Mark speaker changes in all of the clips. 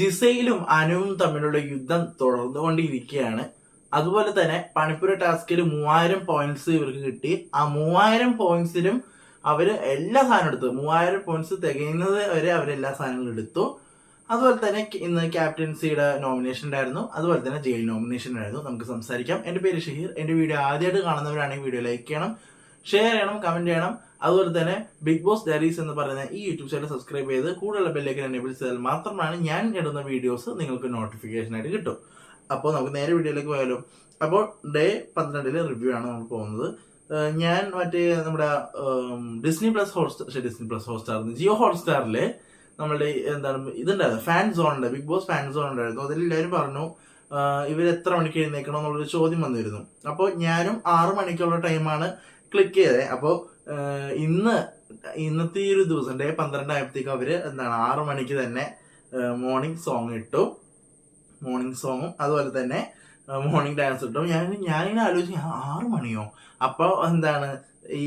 Speaker 1: ജിസയിലും അനുവും തമ്മിലുള്ള യുദ്ധം തുടർന്നുകൊണ്ടിരിക്കുകയാണ്. അതുപോലെ തന്നെ പണിപ്പുര ടാസ്കിൽ 3000 പോയിന്റ്സ് ഇവർക്ക് കിട്ടി. ആ 3000 പോയിന്റ്സിലും അവര് എല്ലാ സാധനവും എടുത്തു. 3000 പോയിന്റ്സ് തികയുന്നത് വരെ അവരെല്ലാ സാധനങ്ങളും എടുത്തു. അതുപോലെ തന്നെ ഇന്ന് ക്യാപ്റ്റൻസിയുടെ നോമിനേഷൻ ഉണ്ടായിരുന്നു. അതുപോലെ തന്നെ ജയിൽ നോമിനേഷൻ ഉണ്ടായിരുന്നു. നമുക്ക് സംസാരിക്കാം. എന്റെ പേര് ഷഹീർ. എന്റെ വീഡിയോ ആദ്യമായിട്ട് കാണുന്നവരാണെങ്കിൽ വീഡിയോ ലൈക്ക് ചെയ്യണം, ഷെയർ ചെയ്യണം, കമന്റ് ചെയ്യണം. അതുപോലെ തന്നെ ബിഗ് ബോസ് ഡയറീസ് എന്ന് പറയുന്ന ഈ യൂട്യൂബ് ചാനൽ സബ്സ്ക്രൈബ് ചെയ്ത് കൂടുതലുള്ള ബെല്ലേക്ക് എനേബിൾ ചെയ്താൽ മാത്രമാണ് ഞാൻ ഇടുന്ന വീഡിയോസ് നിങ്ങൾക്ക് നോട്ടിഫിക്കേഷൻ ആയിട്ട് കിട്ടും. അപ്പോൾ നമുക്ക് നേരെ വീഡിയോയിലേക്ക് പോയാലോ. അപ്പോൾ ഡേ 12 റിവ്യൂ ആണ് നമ്മൾ പോകുന്നത്. ഞാൻ നമ്മുടെ ഡിസ്നി പ്ലസ് ഹോട്ട്സ്റ്റാർ ജിയോ ഹോട്ട്സ്റ്റാറില് നമ്മളുടെ ഇതുണ്ടായിരുന്നു, ഫാൻ സോൺ ഉണ്ട്, ബിഗ് ബോസ് ഫാൻ സോൺ ഉണ്ടായിരുന്നു. അതിൽ എല്ലാവരും പറഞ്ഞു ഇവർ എത്ര മണിക്ക് എഴുന്നേക്കണം എന്നുള്ളൊരു ചോദ്യം വന്നിരുന്നു. അപ്പോൾ ഞാനും 6 മണിക്കുള്ള ടൈമാണ് ക്ലിക്ക് ചെയ്തത്. അപ്പോൾ ഇന്നത്തെ ഈ ഒരു ദിവസം ഡേ 12 ആയപ്പോഴത്തേക്ക് അവര് 6 മണിക്ക് തന്നെ മോർണിംഗ് സോങ് ഇട്ടു. മോർണിംഗ് സോങ്ങും അതുപോലെ തന്നെ മോർണിംഗ് ഡാൻസ് ഇട്ടു. ഞാനിങ്ങനെ ആലോചിച്ചു 6 മണിയോ? അപ്പോൾ ഈ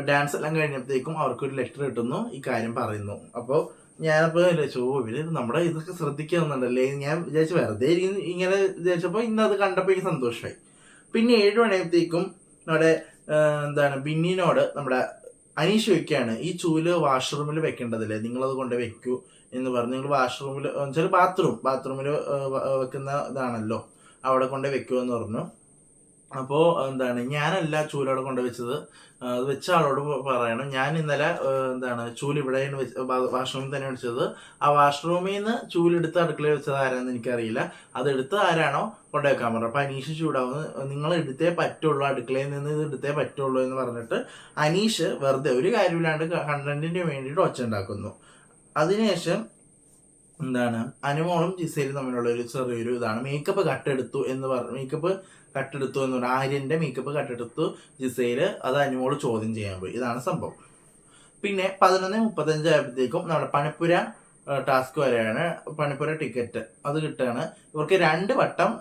Speaker 1: ഡാൻസ് എല്ലാം കഴിഞ്ഞപ്പോഴത്തേക്കും അവർക്കൊരു ലെറ്റർ കിട്ടുന്നു, ഈ കാര്യം പറയുന്നു. അപ്പോൾ ഞാനപ്പോൾ ഇവര് നമ്മുടെ ഇതൊക്കെ ശ്രദ്ധിക്കുന്നുണ്ടല്ലേ ഞാൻ വിചാരിച്ചു, വെറുതെ ഇങ്ങനെ വിചാരിച്ചപ്പോൾ ഇന്നത് കണ്ടപ്പോൾ എനിക്ക് സന്തോഷമായി. പിന്നെ 7 മണിയായപ്പോഴത്തേക്കും നമ്മുടെ ബിന്നിനോട് നമ്മുടെ അനീഷ് ചോദിക്കുകയാണ്, ഈ ചൂല് വാഷ്റൂമിൽ വെക്കേണ്ടതില്ലേ, നിങ്ങളത് കൊണ്ട് വെക്കൂ എന്ന് പറഞ്ഞു. നിങ്ങൾ വാഷ്റൂമിൽ വെച്ചാൽ ബാത്റൂമിൽ വെക്കുന്ന ഇതാണല്ലോ, അവിടെ കൊണ്ട് വെക്കൂ എന്ന് പറഞ്ഞു. അപ്പോൾ ഞാനല്ല ചൂലവിടെ കൊണ്ട് വെച്ചത്, അത് വെച്ച ആളോട് പറയണം. ഞാൻ ഇന്നലെ ചൂല് ഇവിടെയാണ് വാഷ്റൂമിൽ തന്നെ വെച്ചത്. ആ വാഷ്റൂമിൽ നിന്ന് ചൂലെടുത്ത് അടുക്കളയിൽ വെച്ചത് ആരാന്ന് എനിക്കറിയില്ല. അത് എടുത്ത് ആരാണോ കൊണ്ടുവെക്കാൻ പറഞ്ഞു. അപ്പൊ അനീഷ് ചൂടാവുന്നു, നിങ്ങൾ എടുത്തേ പറ്റുള്ളൂ, അടുക്കളയിൽ നിന്ന് ഇത് എടുത്തേ പറ്റുള്ളൂ എന്ന് പറഞ്ഞിട്ട് അനീഷ് വെറുതെ ഒരു കാര്യമില്ലാണ്ട് കണ്ടന്റിന് വേണ്ടിയിട്ട് ഒച്ച ഉണ്ടാക്കുന്നു. അതിനുശേഷം അനുമോളും ജിസയിലും തമ്മിലുള്ള ഒരു ചെറിയൊരു ഇതാണ്. മേക്കപ്പ് കട്ടെടുത്തു എന്ന് പറഞ്ഞു. ആര്യന്റെ മേക്കപ്പ് കട്ടെടുത്തു ജിസയില്. അത് അനുമോള് ചോദ്യം ചെയ്യാൻ പോയി. ഇതാണ് സംഭവം. പിന്നെ 11:35 ആയപ്പോഴത്തേക്കും നമ്മുടെ പണിപ്പുര ടാസ്ക് വരെയാണ്. പണിപ്പുര ടിക്കറ്റ് അത് കിട്ടുകയാണ്. ഇവർക്ക് 2 വട്ടം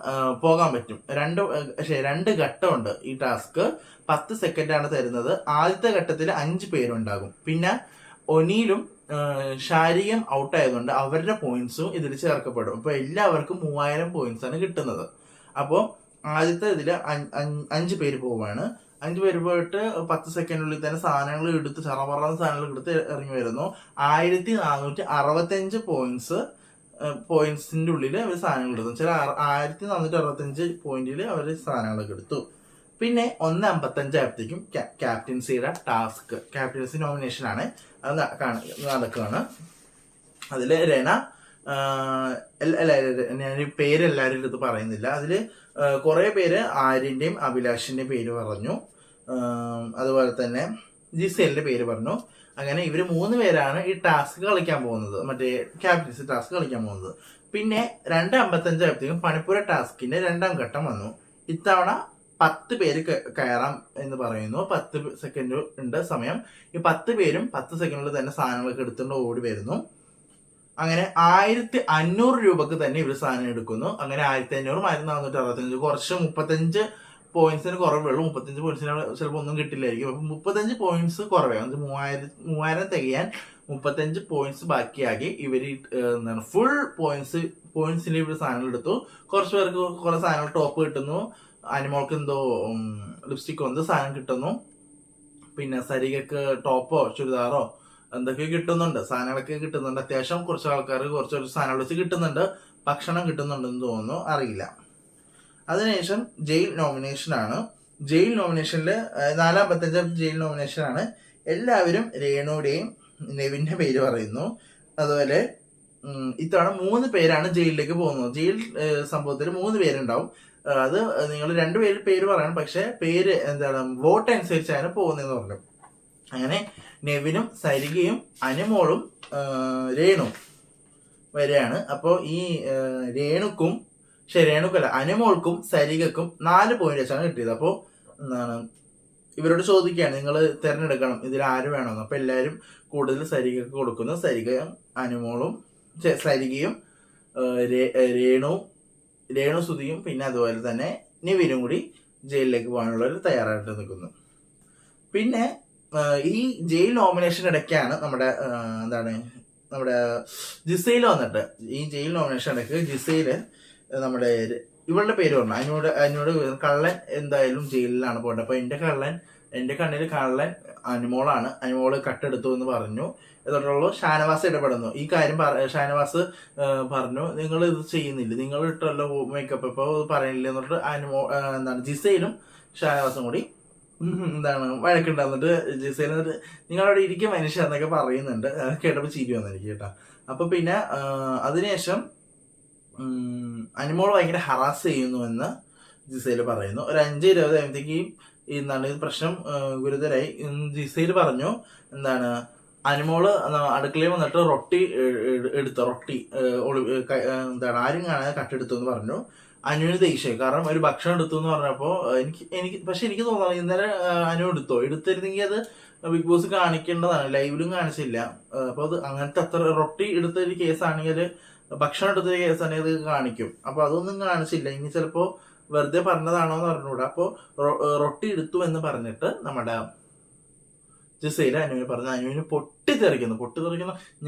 Speaker 1: പോകാൻ പറ്റും. 2 ഘട്ടമുണ്ട് ഈ ടാസ്ക്. 10 സെക്കൻഡാണ് തരുന്നത്. ആദ്യത്തെ ഘട്ടത്തിൽ 5 പേരുണ്ടാകും. പിന്നെ ഒനീലും ഷാരിയും ഔട്ട് ആയതുകൊണ്ട് അവരുടെ പോയിന്റ്സും ഇതിൽ ചേർക്കപ്പെടും. അപ്പൊ എല്ലാവർക്കും 3000 പോയിന്റ്സ് ആണ് കിട്ടുന്നത്. അപ്പോൾ ആദ്യത്തെ ഇതില് 5 പേര് പോവാണ്. 5 പേര് പോയിട്ട് 10 സെക്കൻഡിനുള്ളിൽ തന്നെ സാധനങ്ങൾ എടുത്ത് സാധനങ്ങൾ എടുത്ത് ഇറങ്ങി വരുന്നു. 1465 പോയിന്റ്സിന്റെ ഉള്ളിൽ അവർ സാധനങ്ങൾ എടുത്തു. ചില 1465 പോയിന്റിൽ അവർ സാധനങ്ങളൊക്കെ എടുത്ു. പിന്നെ 1:55 ആയപ്പോഴത്തേക്കും ക്യാപ്റ്റൻസിയുടെ ടാസ്ക്, ക്യാപ്റ്റൻസി നോമിനേഷൻ ആണ്, അത് നടക്കുകയാണ്. അതില് ഞാൻ പേര് എല്ലാവരും അടുത്ത് പറയുന്നില്ല. അതില് കുറെ പേര് ആര്യന്റെയും അഭിലാഷിന്റെയും പേര് പറഞ്ഞു. അതുപോലെ തന്നെ ജിസേലിന്റെ പേര് പറഞ്ഞു. അങ്ങനെ ഇവര് 3 പേരാണ് ഈ ടാസ്ക് കളിക്കാൻ പോകുന്നത്, ക്യാപ്റ്റൻസി ടാസ്ക് കളിക്കാൻ പോകുന്നത്. പിന്നെ 2:55 ആയപ്പോഴത്തേക്കും പണിപ്പുര ടാസ്കിന്റെ 2ാം ഘട്ടം വന്നു. ഇത്തവണ 10 പേര് കയറാം എന്ന് പറയുന്നു. 10 സെക്കൻഡ് ഉണ്ട് സമയം. ഈ 10 പേരും 10 സെക്കൻഡിൽ തന്നെ സാധനങ്ങളൊക്കെ എടുത്തുകൊണ്ട് ഓടി വരുന്നു. അങ്ങനെ 1500 രൂപക്ക് തന്നെ ഇവർ സാധനം എടുക്കുന്നു. അങ്ങനെ 1500, 1465, കുറച്ച് 35 പോയിന്റ്സിന് കുറവുള്ളൂ. 35 പോയിന്റ്സിന് ചിലപ്പോൾ ഒന്നും കിട്ടില്ലായിരിക്കും. അപ്പൊ 35 പോയിന്റ്സ് കുറവേ, 3000 തികയാൻ 35 പോയിന്റ്സ് ബാക്കിയാക്കി ഇവർ ഫുൾ പോയിന്റ്സിന് ഇവർ സാധനങ്ങൾ എടുത്തു. കുറച്ച് പേർക്ക് കുറെ സാധനങ്ങൾ ടോപ്പ് കിട്ടുന്നു. അനിമോൾക്ക് എന്തോ ലിപ്സ്റ്റിക്കോ എന്തോ സാധനം കിട്ടുന്നു. പിന്നെ സരികക്ക് ടോപ്പോ ചുരിദാറോ എന്തൊക്കെ കിട്ടുന്നുണ്ട്, സാധനങ്ങളൊക്കെ കിട്ടുന്നുണ്ട്. അത്യാവശ്യം കുറച്ച് ആൾക്കാർ കുറച്ച് സാധനങ്ങൾ വെച്ച് കിട്ടുന്നുണ്ട്. ഭക്ഷണം കിട്ടുന്നുണ്ടെന്ന് തോന്നുന്നു, അറിയില്ല. അതിനുശേഷം ജയിൽ നോമിനേഷൻ ആണ്. ജയിൽ നോമിനേഷനിൽ 4:55 ജയിൽ നോമിനേഷൻ ആണ്. എല്ലാവരും രേണുവിന്റെയും നെവിന്റെ പേര് പറയുന്നു. അതുപോലെ ഇത്തവണ 3 പേരാണ് ജയിലിലേക്ക് പോകുന്നത്. ജയിൽ സംഭവത്തിൽ 3 പേരുണ്ടാവും. അത് നിങ്ങൾ 2 പേര് പറയണം, പക്ഷെ പേര് വോട്ട് അനുസരിച്ചാണ് പോകുന്നതെന്ന് പറഞ്ഞു. അങ്ങനെ നെവിനും സരികയും അനുമോളും രേണു വരെയാണ്. അപ്പോൾ ഈ അനുമോൾക്കും സരികക്കും 4 പോയിന്റ് വെച്ചാണ് കിട്ടിയത്. അപ്പോൾ ഇവരോട് ചോദിക്കുകയാണ്, നിങ്ങൾ തിരഞ്ഞെടുക്കണം ഇതിൽ ആര് വേണമെന്ന്. അപ്പൊ എല്ലാവരും കൂടുതൽ സരികക്ക് കൊടുക്കുന്നു. സരികയും രേണുസുതിയും പിന്നെ അതുപോലെ തന്നെ നിവിനും കൂടി ജയിലിലേക്ക് പോകാനുള്ള ഒരു തയ്യാറായിട്ട് നിൽക്കുന്നു. പിന്നെ ഈ ജയിൽ നോമിനേഷൻ ഇടയ്ക്കാണ് നമ്മുടെ നമ്മുടെ ജിസയിൽ വന്നിട്ട് ഈ ജയിൽ നോമിനേഷൻ ഇടയ്ക്ക് ജിസയില് നമ്മുടെ ഇവളുടെ പേര് പറഞ്ഞു. അതിനോട് കള്ളൻ എന്തായാലും ജയിലിലാണ് പോകേണ്ടത്. അപ്പൊ എന്റെ കണ്ണിൽ കള്ളൻ അനുമോളാണ്. അനുമോള് കട്ടെടുത്തു എന്ന് പറഞ്ഞു. എന്നിട്ടുള്ളൂ ഷാനവാസ് ഇടപെടുന്നു. ഈ കാര്യം ഷാനവാസ് പറഞ്ഞു, നിങ്ങൾ ഇത് ചെയ്യുന്നില്ല, നിങ്ങൾ ഇട്ടല്ലോ മേക്കപ്പ്, ഇപ്പൊ പറയില്ല എന്നിട്ട് എന്താണ് ജിസയിലും ഷാനവാസും കൂടി വഴക്കുണ്ടാകുന്നിട്ട് ജിസയിൽ എന്നിട്ട് നിങ്ങളവിടെ ഇരിക്കുക മനുഷ്യ എന്നൊക്കെ പറയുന്നുണ്ട്. കേട്ടപ്പോൾ ചിരി വന്നു എനിക്ക് കേട്ടാ. അപ്പൊ പിന്നെ അതിനുശേഷം അനുമോൾ ഭയങ്കര ഹറാസ് ചെയ്യുന്നുവെന്ന് ജിസയിൽ പറയുന്നു. ഒരു 5:20 ആയപ്പോഴത്തേക്ക് ഇത് പ്രശ്നം ഗുരുതരായി. ജിസയിൽ പറഞ്ഞു അനുമോള് അടുക്കളയിൽ വന്നിട്ട് റൊട്ടി ആരും കാണാതെ കട്ടെടുത്തു എന്ന് പറഞ്ഞു. അനുവിന് ദേഷ്യം, കാരണം ഒരു ഭക്ഷണം എടുത്തു എന്ന് പറഞ്ഞപ്പോ എനിക്ക് തോന്നുന്നു ഇന്നലെ അനു എടുത്തിരുന്നെങ്കിൽ അത് ബിഗ് ബോസ് കാണിക്കേണ്ടതാണ്, ലൈവിലും കാണിച്ചില്ല. അപ്പൊ അത് അങ്ങനത്തെ അത്ര റൊട്ടി എടുത്തൊരു കേസാണെങ്കിൽ, ഭക്ഷണം എടുത്തൊരു കേസാണെങ്കിൽ അത് കാണിക്കും. അപ്പൊ അതൊന്നും കാണിച്ചില്ല. ഇനി ചിലപ്പോ വെറുതെ പറഞ്ഞതാണോ എന്ന് പറഞ്ഞുകൂടാ. അപ്പൊ റൊട്ടി എടുത്തു എന്ന് പറഞ്ഞിട്ട് നമ്മുടെ ജിസയില് അനുവിന് പറഞ്ഞു. അനുവിന് പൊട്ടിത്തെറിക്കുന്നു.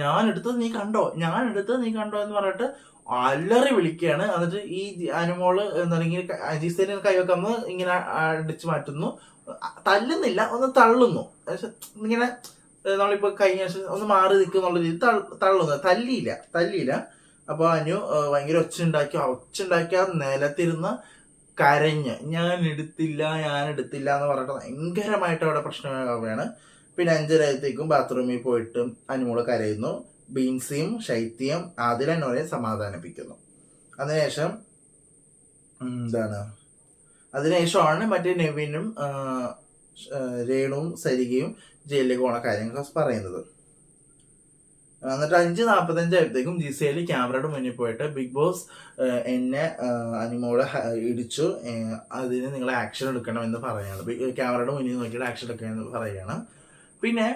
Speaker 1: ഞാൻ എടുത്തത് നീ കണ്ടോ എന്ന് പറഞ്ഞിട്ട് അല്ലറി വിളിക്കുകയാണ്. എന്നിട്ട് ഈ അനുമോള് ഇങ്ങനെ ജിസയില് കൈവെക്കുന്നു, ഇങ്ങനെ അടിച്ചു മാറ്റുന്നു. തല്ലുന്നില്ല, ഒന്ന് തള്ളുന്നു. ഇങ്ങനെ നമ്മളിപ്പോ കഴിഞ്ഞ ഒന്ന് മാറി നിൽക്കുന്നുള്ള രീതി തള്ളുന്നു. തല്ലിയില്ല. അപ്പൊ അനു ഭയങ്കര ഒച്ചുണ്ടാക്കി ആ നിലത്തിരുന്ന് കരഞ്ഞ് ഞാൻ എടുത്തില്ല എന്ന് പറഞ്ഞിട്ട് ഭയങ്കരമായിട്ട് അവിടെ പ്രശ്നമാവുകയാണ്. പിന്നെ 5:30 ബാത്റൂമിൽ പോയിട്ട് അനുമോള് കരയുന്നു. ബീൻസിയും ശൈത്യം ആദിലനോരെ സമാധാനിപ്പിക്കുന്നു. അതിനുശേഷമാണ് മറ്റേ നെവിനും രേണുവും സരികയും ജയിലിലേക്ക് പോണ കാര്യങ്ങൾ പറയുന്നത്. എന്നിട്ട് 5:45 ആയപ്പോഴത്തേക്കും ജിസയില് ക്യാമറയുടെ മുന്നിൽ പോയിട്ട് ബിഗ് ബോസ് എന്നെ അനുമോളെ ഇടിച്ചു, അതിന് നിങ്ങൾ ആക്ഷൻ എടുക്കണം എന്ന് പറയാണ്. ക്യാമറയുടെ മുന്നിൽ നോക്കിയിട്ട് ആക്ഷൻ എടുക്കണം പറയുകയാണ്. പിന്നെ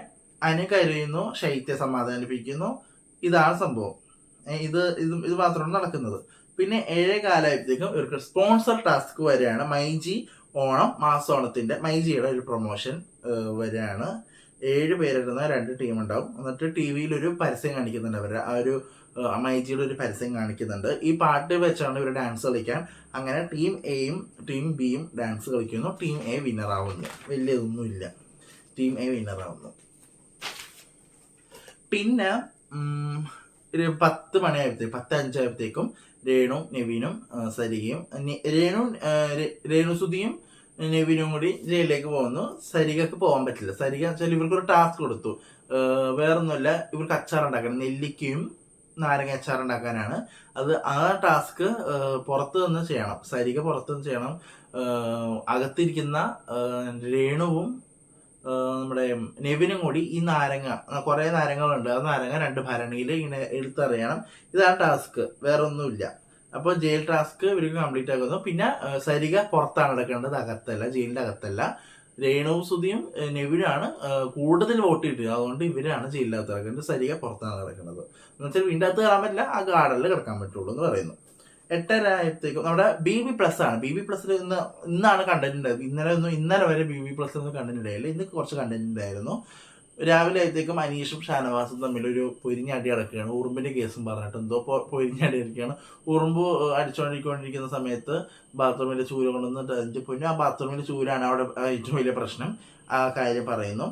Speaker 1: അനു കരയുന്നു, ശൈത്യ സമാധാനിപ്പിക്കുന്നു. ഇതാണ് സംഭവം. ഇത് മാത്രമാണ് നടക്കുന്നത്. പിന്നെ 7:15 ഇവർക്ക് സ്പോൺസർ ടാസ്ക് വരികയാണ്. മൈജി ഓണം മാസോണത്തിന്റെ മൈജിയുടെ ഒരു പ്രൊമോഷൻ വരികയാണ്. 7 പേരിടുന്ന 2 ടീം ഉണ്ടാവും. എന്നിട്ട് ടിവിയിൽ ഒരു പരസ്യം കാണിക്കുന്നുണ്ട്. അവരുടെ ആ ഒരു മൈജിയുടെ ഒരു പരസ്യം കാണിക്കുന്നുണ്ട്. ഈ പാട്ട് വെച്ചാണ് ഇവർ ഡാൻസ് കളിക്കാൻ. അങ്ങനെ ടീം എയും ടീം ബിയും ഡാൻസ് കളിക്കുന്നു. ടീം എ വിന്നർ ആവുന്നു. വലിയതൊന്നുമില്ല, ടീം എ വിന്നർ ആവുന്നു. പിന്നെ ഒരു 10 മണിയായപ്പോഴത്തേക്കും 10:05 രേണു നെവിനും സരികയും രേണുസുതിയും നെവിനും കൂടി ജയിലിലേക്ക് പോകുന്നു. സരികക്ക് പോകാൻ പറ്റില്ല. സരിക വെച്ചാൽ ഇവർക്കൊരു ടാസ്ക് കൊടുത്തു. വേറൊന്നുമില്ല, ഇവർക്ക് അച്ചാറുണ്ടാക്കണം, നെല്ലിക്കയും നാരങ്ങ അച്ചാറുണ്ടാക്കാനാണ്. ആ ടാസ്ക് പുറത്ത് നിന്ന് ചെയ്യണം. സരിക പുറത്ത് നിന്ന് ചെയ്യണം. അകത്തിരിക്കുന്ന രേണുവും നമ്മുടെ നെവിനും കൂടി ഈ കുറെ നാരങ്ങളുണ്ട്, ആ നാരങ്ങ 2 ഭരണിയിൽ ഇങ്ങനെ എടുത്തറിയണം. ഇതാണ് ടാസ്ക്, വേറൊന്നുമില്ല. അപ്പോൾ ജയിൽ ടാസ്ക് ഇവർക്ക് കംപ്ലീറ്റ് ആക്കുന്നു. പിന്നെ സരിക പുറത്താണ് നടക്കേണ്ടത്, അകത്തല്ല, ജയിലിന്റെ അകത്തല്ല. രേണുവും സുധിയും നെവിനാണ് കൂടുതൽ വോട്ട് കിട്ടുക, അതുകൊണ്ട് ഇവരാണ് ജയിലിനകത്ത് കിടക്കേണ്ടത്. സരിക പുറത്താണ് കിടക്കുന്നത്. എന്നുവെച്ചാൽ വീടിന്റെ അകത്ത് കയറാൻ പറ്റില്ല, ആ ഗാർഡനിൽ കിടക്കാൻ പറ്റുള്ളൂ എന്ന് പറയുന്നു. 8:30 നമ്മുടെ BB+ ആണ്. BB+ ഇന്നാണ് കണ്ടന്റ് ഉണ്ടായത്. ഇന്നലെ വരെ BB+ കണ്ടന്റ് ഉണ്ടായില്ല. ഇന്ന് കുറച്ച് കണ്ടന്റ് ഉണ്ടായിരുന്നു. രാവിലെ ആയത്തേക്കും അനീഷും ഷാനവാസും തമ്മിലൊരു പൊരിഞ്ഞടി കിടക്കുകയാണ്. ഉറുമ്പിന്റെ കേസും പറഞ്ഞിട്ട് എന്തോ പൊരിഞ്ഞടി ഇരിക്കുകയാണ്. ഉറുമ്പ് അടിച്ചുകൊണ്ടിരിക്കുന്ന സമയത്ത് ബാത്റൂമിലെ ചൂല് കൊണ്ടുവന്നിട്ട് അതിന്റെ പൊന്നു, ആ ബാത്റൂമിലെ ചൂലാണ് അവിടെ ഏറ്റവും വലിയ പ്രശ്നം. ആ കാര്യം പറയുന്നു.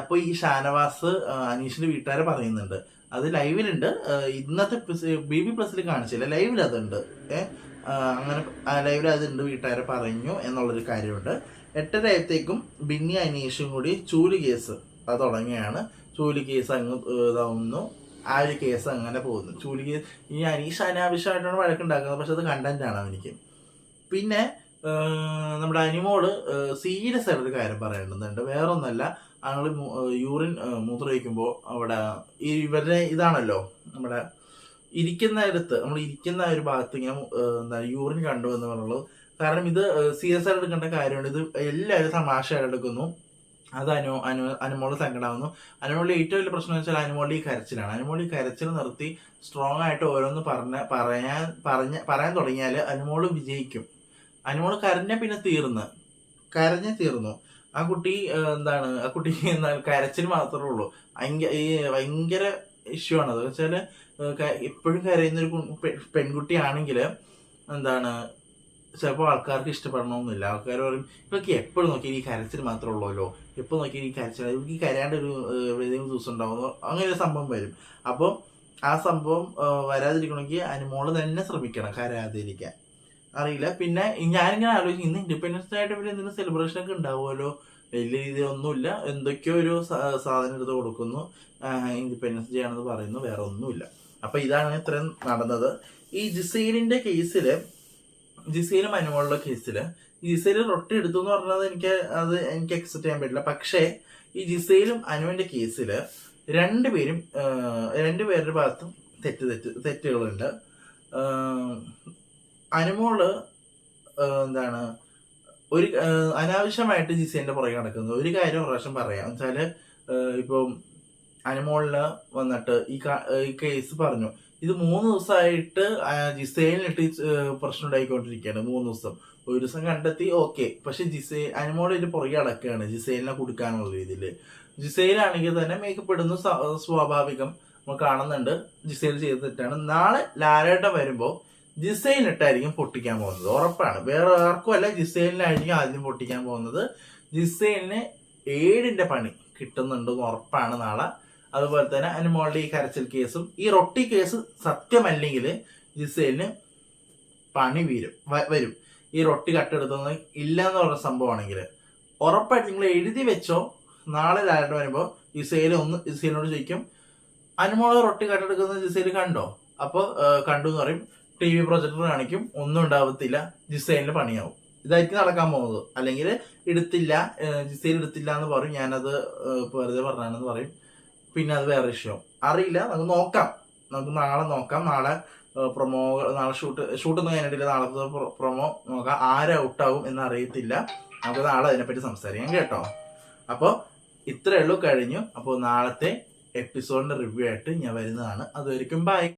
Speaker 1: അപ്പൊ ഈ ഷാനവാസ് അനീഷിന്റെ വീട്ടുകാരെ പറയുന്നുണ്ട്. അത് ലൈവിലുണ്ട്. ഇന്നത്തെ BB+ കാണിച്ചില്ല, ലൈവിൽ അതുണ്ട്. അങ്ങനെ ലൈവിൽ അതുണ്ട്, വീട്ടുകാരെ പറഞ്ഞു എന്നുള്ളൊരു കാര്യമുണ്ട്. 8:30 ആയപ്പോഴത്തേക്കും ബിന്നി അനീഷും കൂടി ചൂല് കേസ് അത് തുടങ്ങിയാണ്. ചൂല് കേസ് അങ്ങ് ഇതാവുന്നു. ആ ഒരു കേസ് അങ്ങനെ പോകുന്നു. ചൂല് കേസ് ഈ അനീഷ് അനാവശ്യമായിട്ടാണ് വഴക്കുണ്ടാക്കുന്നത്, പക്ഷെ അത് കണ്ടന്റാണ് അവനിക്ക്. പിന്നെ നമ്മുടെ അനിമോള് സീരിയസ് ആയിട്ടൊരു കാര്യം പറയേണ്ടതുണ്ട്. വേറൊന്നല്ല, ഞങ്ങൾ യൂറിൻ മൂത്രമൊഴിക്കുമ്പോൾ അവിടെ ഈ ഇവരുടെ ഇതാണല്ലോ, നമ്മുടെ നമ്മൾ ഇരിക്കുന്ന ഒരു ഭാഗത്ത് ഇങ്ങനെ യൂറിൻ കണ്ടു എന്ന് പറയുള്ളത്. കാരണം ഇത് സീരിയസ് ആയിട്ട് എടുക്കേണ്ട കാര്യമാണ്. ഇത് എല്ലാവരും തമാശയായിട്ട് എടുക്കുന്നു. അത് അനുമോള് സങ്കടമാകുന്നു. അനുമോളിൽ ഏറ്റവും വലിയ പ്രശ്നം വെച്ചാൽ അനുമോളിൽ ഈ കരച്ചിലാണ്. അനുമോളിൽ കരച്ചിൽ നിർത്തി സ്ട്രോങ് ആയിട്ട് ഓരോന്ന് പറയാൻ തുടങ്ങിയാൽ അനുമോള് വിജയിക്കും. അനുമോള് കരഞ്ഞ പിന്നെ തീർന്നു. ആ കുട്ടി കരച്ചിൽ മാത്രമേ ഉള്ളൂ. ഭയങ്കര ഇഷ്യൂ ആണത്. വെച്ചാൽ എപ്പോഴും കരയുന്ന ഒരു പെൺകുട്ടിയാണെങ്കിൽ എന്താണ് ചിലപ്പോൾ ആൾക്കാർക്ക് ഇഷ്ടപ്പെടണമെന്നില്ല. ആൾക്കാർ പറയും ഇവർക്ക് എപ്പോഴും നോക്കിയാൽ ഈ കരച്ചിൽ മാത്രമേ ഉള്ളൂല്ലോ, എപ്പോൾ നോക്കിയാൽ ഈ കരച്ചിൽ, ഇവർക്ക് ഈ കരയാണ്ട് ഒരു ഏതെങ്കിലും ദിവസം ഉണ്ടാവുന്നു, അങ്ങനെ ഒരു സംഭവം വരും. അപ്പോൾ ആ സംഭവം വരാതിരിക്കണമെങ്കിൽ അനുമോള് തന്നെ ശ്രമിക്കണം കരയാതിരിക്കാൻ. അറിയില്ല. പിന്നെ ഞാനിങ്ങനെ ആലോചിക്കും, ഇന്ന് ഇൻഡിപെൻഡൻസ് ആയിട്ട് പിന്നെ എന്തെങ്കിലും സെലിബ്രേഷൻ ഒക്കെ ഉണ്ടാവുമല്ലോ, വലിയ രീതിയൊന്നുമില്ല. എന്തൊക്കെയോ ഒരു സാധനം എടുത്ത് കൊടുക്കുന്നു, ഇൻഡിപെൻഡൻസ് ഡേ ആണെന്ന് പറയുന്നു, വേറെ ഒന്നുമില്ല. അപ്പൊ ഇതാണ് ഇത്രയും നടന്നത്. ഈ ജിസൈലിന്റെ കേസിൽ, ജിസൈലും അനുമോളുടെ കേസിൽ ജിസൈൽ റൊട്ടി എടുത്തു എന്ന് പറഞ്ഞത് എനിക്ക് അക്സെപ്റ്റ് ചെയ്യാൻ പറ്റില്ല. പക്ഷേ ഈ ജിസൈലും അനുവിന്റെ കേസിൽ രണ്ടുപേരുടെ ഭാഗത്തും തെറ്റുകളുണ്ട്. അനുമോള് എന്താണ് ഒരു അനാവശ്യമായിട്ട് ജിസൈലിന്റെ പുറകെ നടക്കുന്നത്. ഒരു കാര്യം ഒരു പ്രാവശ്യം പറയാം വെച്ചാല്, ഇപ്പം അനുമോളിന് വന്നിട്ട് ഈ കേസ് പറഞ്ഞു, ഇത് 3 ദിവസമായിട്ട് ജിസൈലിനിട്ട് പ്രശ്നം ഉണ്ടായിക്കൊണ്ടിരിക്കുകയാണ്. 3 ദിവസം, ഒരു ദിവസം കണ്ടെത്തി, ഓക്കെ. പക്ഷെ അനുമോൾ ഇതിന്റെ പുറകെ അടക്കുകയാണ് ജിസൈലിനെ കൊടുക്കാനുള്ള രീതിയിൽ. ജിസൈലാണെങ്കിൽ തന്നെ മേക്കപ്പ് ഇടുന്നു, സ്വാഭാവികം നമ്മൾ കാണുന്നുണ്ട്, ജിസൈൽ ചെയ്ത് തെറ്റാണ്. നാളെ ലാലേട്ടൻ വരുമ്പോ ജിസൈലിനിട്ടായിരിക്കും പൊട്ടിക്കാൻ പോകുന്നത്, ഉറപ്പാണ്. വേറെ ആർക്കും അല്ല, ജിസൈലിനായിരിക്കും ആദ്യം പൊട്ടിക്കാൻ പോകുന്നത്. ജിസൈലിന് 7ന്റെ പണി കിട്ടുന്നുണ്ടെന്ന് ഉറപ്പാണ് നാളെ. അതുപോലെ തന്നെ അനുമോളുടെ ഈ കരച്ചിൽ കേസും ഈ റൊട്ടി കേസ് സത്യമല്ലെങ്കിൽ ജിസൈലിന് പണി വരും. ഈ റൊട്ടി കട്ടെടുത്തൊന്നും ഇല്ല എന്ന് പറഞ്ഞ സംഭവമാണെങ്കിൽ ഉറപ്പായിട്ട് നിങ്ങൾ എഴുതി വെച്ചോ. നാളെ ലാലേട്ടൻ വരുമ്പോൾ ജിസൈലിനോട് ചോദിക്കും, അനുമോളെ റൊട്ടി കട്ടെടുക്കുന്നത് ജിസൈൽ കണ്ടോ? അപ്പൊ കണ്ടു എന്ന് പറയും. TV പ്രൊജക്ടർ കാണിക്കും, ഒന്നും ഉണ്ടാവത്തില്ല, ജിസൈലിന് പണിയാവും. ഇതായിരിക്കും നടക്കാൻ പോകുന്നത്. അല്ലെങ്കിൽ ജിസൈൽ എടുത്തില്ല എന്ന് പറയും, ഞാനത് വെറുതെ പറഞ്ഞാണെന്ന് പറയും. പിന്നെ അത് വേറെ വിഷയം, അറിയില്ല. നമുക്ക് നാളെ നോക്കാം. നാളെ ഷൂട്ടൊന്നും കഴിഞ്ഞിട്ടില്ല. നാളത്തെ പ്രൊമോ നോക്കാം. ആര് ഔട്ടാവും എന്ന് അറിയത്തില്ല. നമുക്ക് നാളെ അതിനെപ്പറ്റി സംസാരിക്കാം കേട്ടോ. അപ്പോൾ ഇത്രയേ ഉള്ളൂ, കഴിഞ്ഞു. അപ്പോൾ നാളത്തെ എപ്പിസോഡിന്റെ റിവ്യൂ ആയിട്ട് ഞാൻ വരുന്നതാണ്. അതുവരെയും ബൈ.